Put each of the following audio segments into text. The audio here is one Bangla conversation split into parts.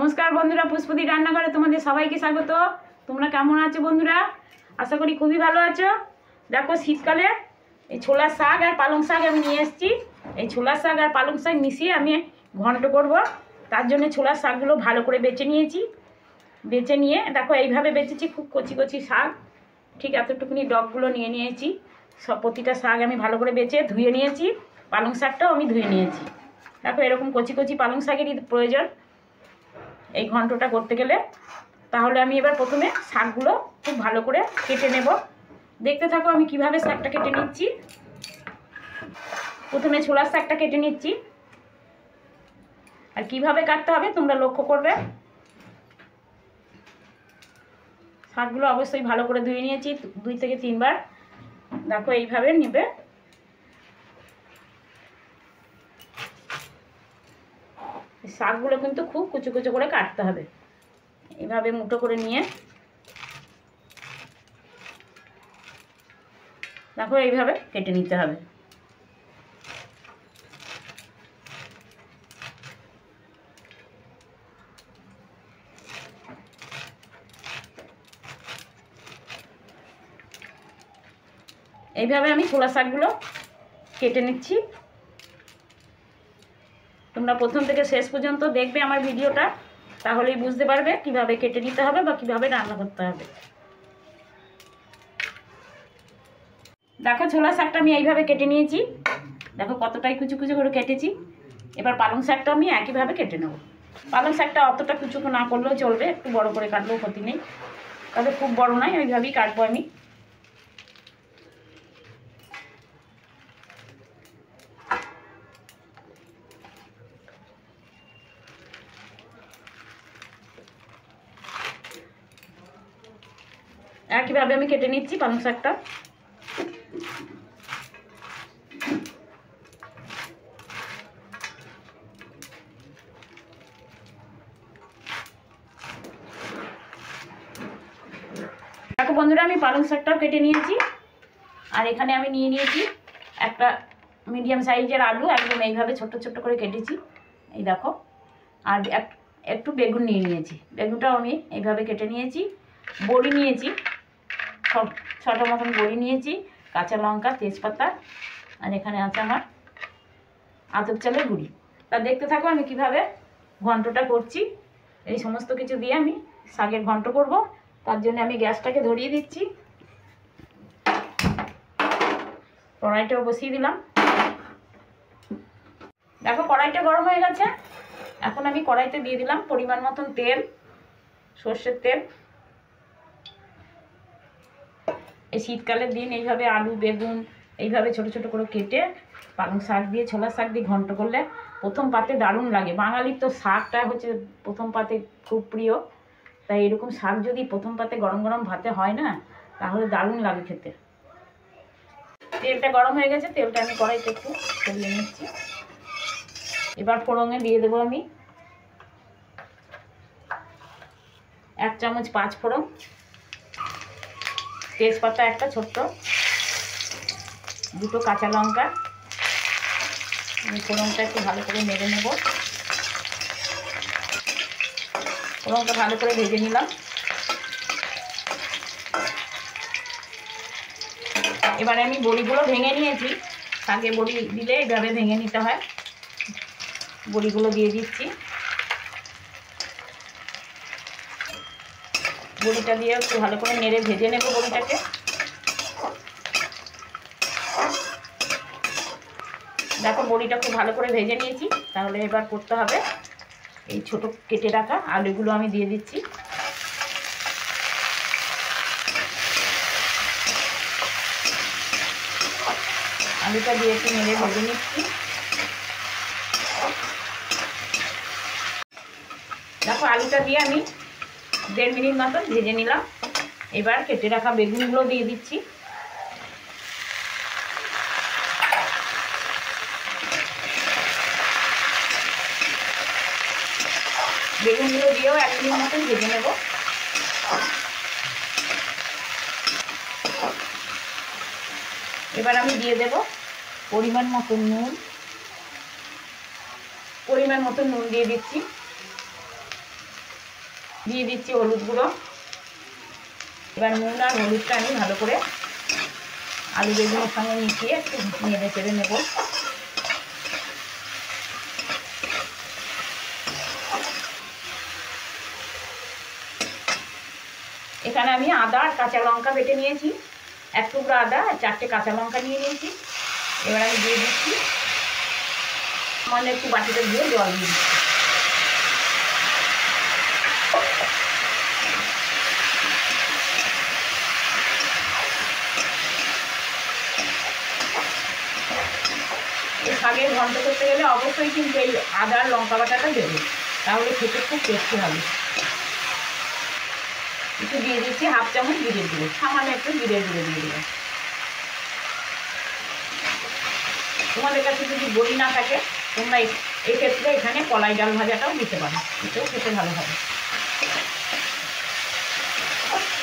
নমস্কার বন্ধুরা, পুষ্পদি রান্নাঘরে তোমাদের সবাইকে স্বাগত। তোমরা কেমন আছো বন্ধুরা? আশা করি খুবই ভালো আছো। দেখো, শীতকালে এই ছোলার শাক আর পালং শাক আমি নিয়ে এসেছি। এই ছোলার শাক আর পালং শাক মিশিয়ে আমি ঘন্ট করব। তার জন্য ছোলার শাকগুলো ভালো করে বেছে নিয়েছি। বেছে নিয়ে দেখো এইভাবে বেছেছি, খুব কচি কচি শাক, ঠিক এতটুকুনি ডগগুলো নিয়ে নিয়েছি। সব প্রতিটা শাক আমি ভালো করে বেছে ধুয়ে নিয়েছি। পালং শাকটাও আমি ধুয়ে নিয়েছি। দেখো এরকম কচি কচি পালং শাকেরই প্রয়োজন এই ঘন্টটা করতে গেলে। তাহলে আমি এবার প্রথমে শাকগুলো খুব ভালো করে কেটে নেব। দেখতে থাকো আমি কিভাবে শাকটা কেটে নিচ্ছি। প্রথমে ছোলার শাকটা কেটে নিচ্ছি, আর কিভাবে কাটতে হবে তোমরা লক্ষ্য করবে। শাকগুলো অবশ্যই ভালো করে ধুয়ে নিয়েছি 2 থেকে 3 বার। দেখো এইভাবে নেবে। শাকগুলো কিন্তু খুব কুচো কুচো করে কাটতে হবে। এইভাবে মুঠো করে নিয়ে দেখো এইভাবে কেটে নিতে হবে। এইভাবে আমি ছোলা শাকগুলো কেটে নিচ্ছি। তোমরা প্রথম থেকে শেষ পর্যন্ত দেখবে আমার ভিডিওটা, তাহলেই বুঝতে পারবে কিভাবে কেটে নিতে হবে বা কিভাবে রান্না করতে হবে। দেখো ছোলা শাকটা আমি এইভাবে কেটে নিয়েছি। দেখো কতটাই কুচু কুচু করে কেটেছি। এবার পালং শাকটা আমি একইভাবে কেটে নেব। পালং শাকটা অতটা কুচু না করলেও চলবে, একটু বড় করে কাটলেও ক্ষতি নেই, তবে খুব বড় নয়, ওইভাবেই কাটবো আমি। একইভাবে আমি কেটে নিচ্ছি পালং শাকটা। দেখো বন্ধুরা, আমি পালং শাকটাও কেটে নিয়েছি। আর এখানে আমি নিয়ে নিয়েছি একটা মিডিয়াম সাইজের আলু, একদম এইভাবে ছোট ছোট করে কেটেছি। এই দেখো, আর একটু বেগুন নিয়ে নিয়েছি। বেগুনটাও আমি এইভাবে কেটে নিয়েছি। বড়ি নিয়েছি, ছোট মতন বড়ি নিয়েছি, কাঁচা লঙ্কা, তেজপাতা, আর এখানে আছে আমার আতপ চালের গুঁড়ি। তা দেখতে থাকো আমি কিভাবে ঘন্টটা করছি। এই সমস্ত কিছু দিয়ে আমি শাকের ঘন্ট করব। তার জন্য আমি গ্যাসটাকে ধরিয়ে দিচ্ছি, কড়াইটাও বসিয়ে দিলাম। দেখো কড়াইটা গরম হয়ে গেছে। এখন আমি কড়াইতে দিয়ে দিলাম পরিমাণ মতন তেল, সর্ষের তেল। এই শীতকালের দিন এইভাবে আলু বেগুন এইভাবে ছোট ছোট করে কেটে পালং শাক দিয়ে ছোলার শাক দিয়ে ঘন্ট করলে প্রথম পাতে দারুণ লাগে। বাঙালির তো শাকটা হচ্ছে প্রথম পাতে খুব প্রিয়, তাই এরকম শাক যদি প্রথম পাতে গরম গরম ভাতে হয় না, তাহলে দারুণ লাগে খেতে। তেলটা গরম হয়ে গেছে, তেলটা আমি কড়াইতে একটু ছড়িয়ে নিচ্ছি। এবার ফোড়নে দিয়ে দেবো আমি 1 চামচ 5 ফোড়ন, তেজপাতা একটা ছোট্ট, 2টো কাঁচা লঙ্কা। আমি ফোড়নটা একটু ভালো করে নেড়ে নেব। ফোড়নটা ভালো করে ভেজে নিলাম। এবারে আমি বড়িগুলো ভেঙে নিয়েছি। শাকে বড়ি দিলে এইভাবে ভেঙে নিতে হয়। বড়িগুলো দিয়ে দিচ্ছি। বড়িটা দিয়ে একটু ভালো করে নেড়ে ভেজে নেব বড়িটাকে। দেখো বড়িটা খুব ভালো করে ভেজে নিয়েছি। তাহলে এবার করতে হবে এই ছোট কেটে রাখা আলুগুলো আমি দিয়ে দিচ্ছি। আলুটা দিয়ে একটু নেড়ে ভেজে নিচ্ছি। দেখো আলুটা দিয়ে আমি 1.5 মিনিট মতো ভেজে নিলাম। এবার কেটে রাখা বেগুনগুলো দিয়ে দিচ্ছি। বেগুনগুলো দিয়েও 1 মিনিট মতন ভেজে নেব। এবার আমি দিয়ে দেব পরিমাণ মতো নুন। পরিমাণ মতো নুন দিয়ে দিচ্ছি। দিয়ে দিচ্ছি হলুদ গুঁড়ো। এবার নুন আর হলুদটা আমি ভালো করে আলু বেগুনের সঙ্গে মিশিয়ে একটু নেড়ে চেড়ে নেব। এখানে আমি আদা আর কাঁচা লঙ্কা বেটে নিয়েছি, 1 টুকরো আদা আর 4টে কাঁচা লঙ্কা নিয়ে নিয়েছি। এবার আমি দিয়ে দিচ্ছি, মানে একটু বাটিতে দিয়ে জল দিয়ে দিচ্ছি। এই শাকের ঘন্ট করতে গেলে অবশ্যই কিন্তু এই আদা আর লঙ্কা বাটাটা দেবে, তাহলে খেতে খুব টেস্টি হবে। একটু দিয়ে দিচ্ছি 1/2 চামচ জিরের গুঁড়ো, সামান্য একটু জিরের গুঁড়ো দিয়ে দেবো। তোমাদের কাছে যদি বড়ি না থাকে তোমরা এক্ষেত্রে এখানে কলাই ডাল ভাজাটাও দিতে পারো, এটাও খেতে ভালো হবে।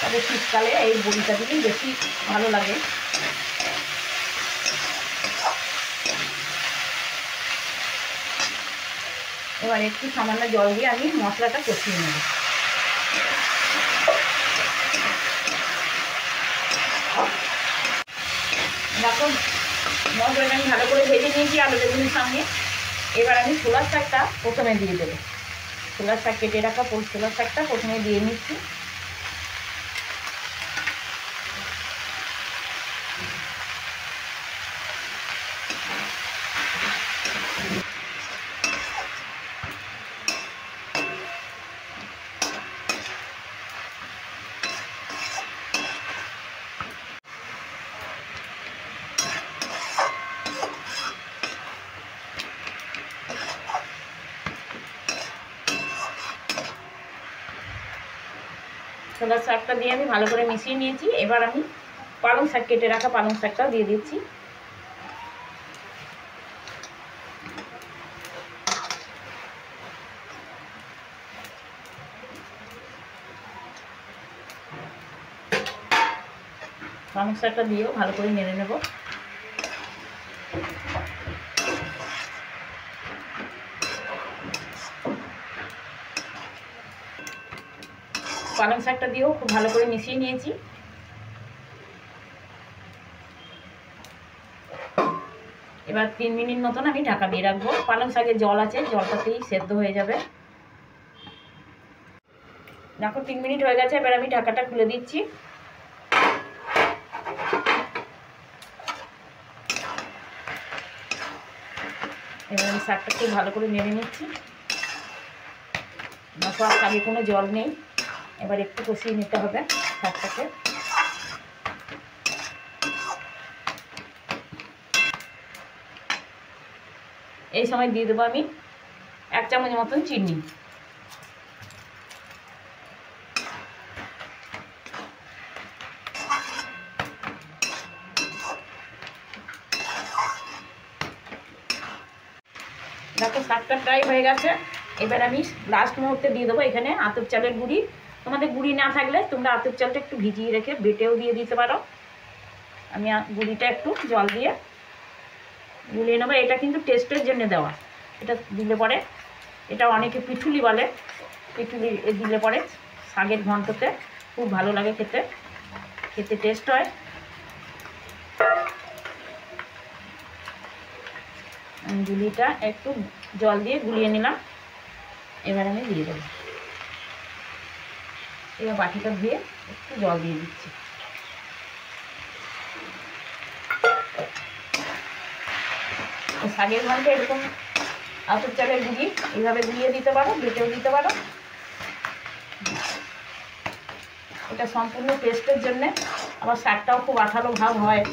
তবে শীতকালে এই বড়িটা দিলেই বেশি ভালো লাগে। এবার একটু সামান্য জল দিয়ে আমি মশলাটা কষিয়ে নেব। দেখো মশলাটা আমি ভালো করে ভেজে নিয়েছি আলু বেগুনের সঙ্গে। এবার আমি ছোলার শাকটা প্রথমে দিয়ে দেবো। ছোলার শাক কেটে রাখা ছোলার শাকটা প্রথমে দিয়ে নিচ্ছি। ছোলার শাকটা দিয়ে আমি ভালো করে মিশিয়ে নিয়েছি। এবার আমি পালং শাক কেটে রাখা পালং শাকটাও দিয়ে দিচ্ছি। পালং শাকটা দিয়েও ভালো করে নেড়ে নেব। পালং শাকটা দিয়েও খুব ভালো করে মিশিয়ে নিয়েছি। এবার 3 মিনিট মতন আমি ঢাকা দিয়ে রাখবো। পালং শাকে জল আছে, জলটাতেই সেদ্ধ হয়ে যাবে। দেখো 3 মিনিট হয়ে গেছে। এবার আমি ঢাকাটা খুলে দিচ্ছি। এবার আমি শাকটা খুব ভালো করে নেড়ে নিচ্ছি। দেখো আর শাকে কোনো জল নেই। এবার একটু কষিয়ে নিতে হবে শাকটাকে। এই সময় দিয়ে দেবো আমি 1 চামচ মতন চিনি। দেখো শাকটা প্রায় হয়ে গেছে। এবার আমি লাস্ট মুহূর্তে দিয়ে দেবো এখানে আতপ চালের গুঁড়ি। তোমাদের গুঁড়ি না থাকলে তোমরা আতপ চালটা একটু ভিজিয়ে রেখে বেটেও দিয়ে দিতে পারো। আমি গুঁড়িটা একটু জল দিয়ে গুলিয়ে নেবো। এটা কিন্তু টেস্টের জন্য দেওয়া। এটা দিলে পরে, এটা অনেকে পিঠুলি বলে, পিঠুলি দিলে পরে শাকের ঘন্টতে খুব ভালো লাগে খেতে, খেতে টেস্ট হয়। গুলিটা একটু জল দিয়ে গুলিয়ে নিলাম। এবার আমি দিয়ে দেবো। এবার বাটিটা ধুয়ে একটু জল দিয়ে দিচ্ছি। শাকের ঘন্টে এরকম আতপ চালের গুঁড়ি এইভাবে গুলিয়ে দিতে পারো, বেটেও দিতে পারো। এটা সম্পূর্ণ টেস্টের জন্যে, আবার শাকটাও খুব আঠালো ভাব হয়।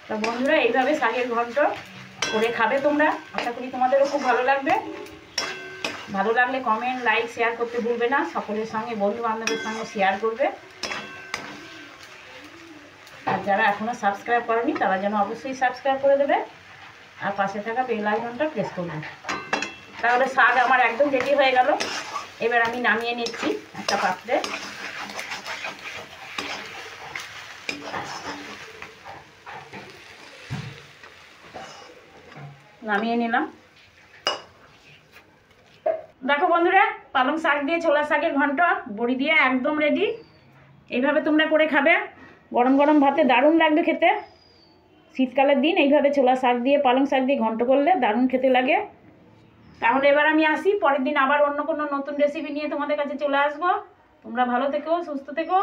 তা বন্ধুরা এইভাবে শাকের ঘন্ট করে খাবে তোমরা। আশা করি তোমাদেরও খুব ভালো লাগবে। ভালো লাগলে কমেন্ট, লাইক, শেয়ার করতে ভুলবে না। সকলের সঙ্গে, বন্ধু বান্ধবের সঙ্গে শেয়ার করবে। আর যারা এখনও সাবস্ক্রাইব করেনি তারা যেন অবশ্যই সাবস্ক্রাইব করে দেবে, আর পাশে থাকা বেল আইকনটা প্রেস করবে। তাহলে শাক আমার একদম রেডি হয়ে গেল। এবার আমি নামিয়ে নিচ্ছি একটা পাত্রে। নামিয়ে নিলাম। পালং শাক দিয়ে ছোলার শাকের ঘন্ট বড়ি দিয়ে একদম রেডি। এইভাবে তোমরা করে খাবে, গরম গরম ভাতে দারুণ লাগবে খেতে। শীতকালের দিন এইভাবে ছোলা শাক দিয়ে পালং শাক দিয়ে ঘন্ট করলে দারুণ খেতে লাগে। তাহলে এবার আমি আসি, পরের দিন আবার অন্য কোনো নতুন রেসিপি নিয়ে তোমাদের কাছে চলে আসবো। তোমরা ভালো থেকো, সুস্থ থেকো।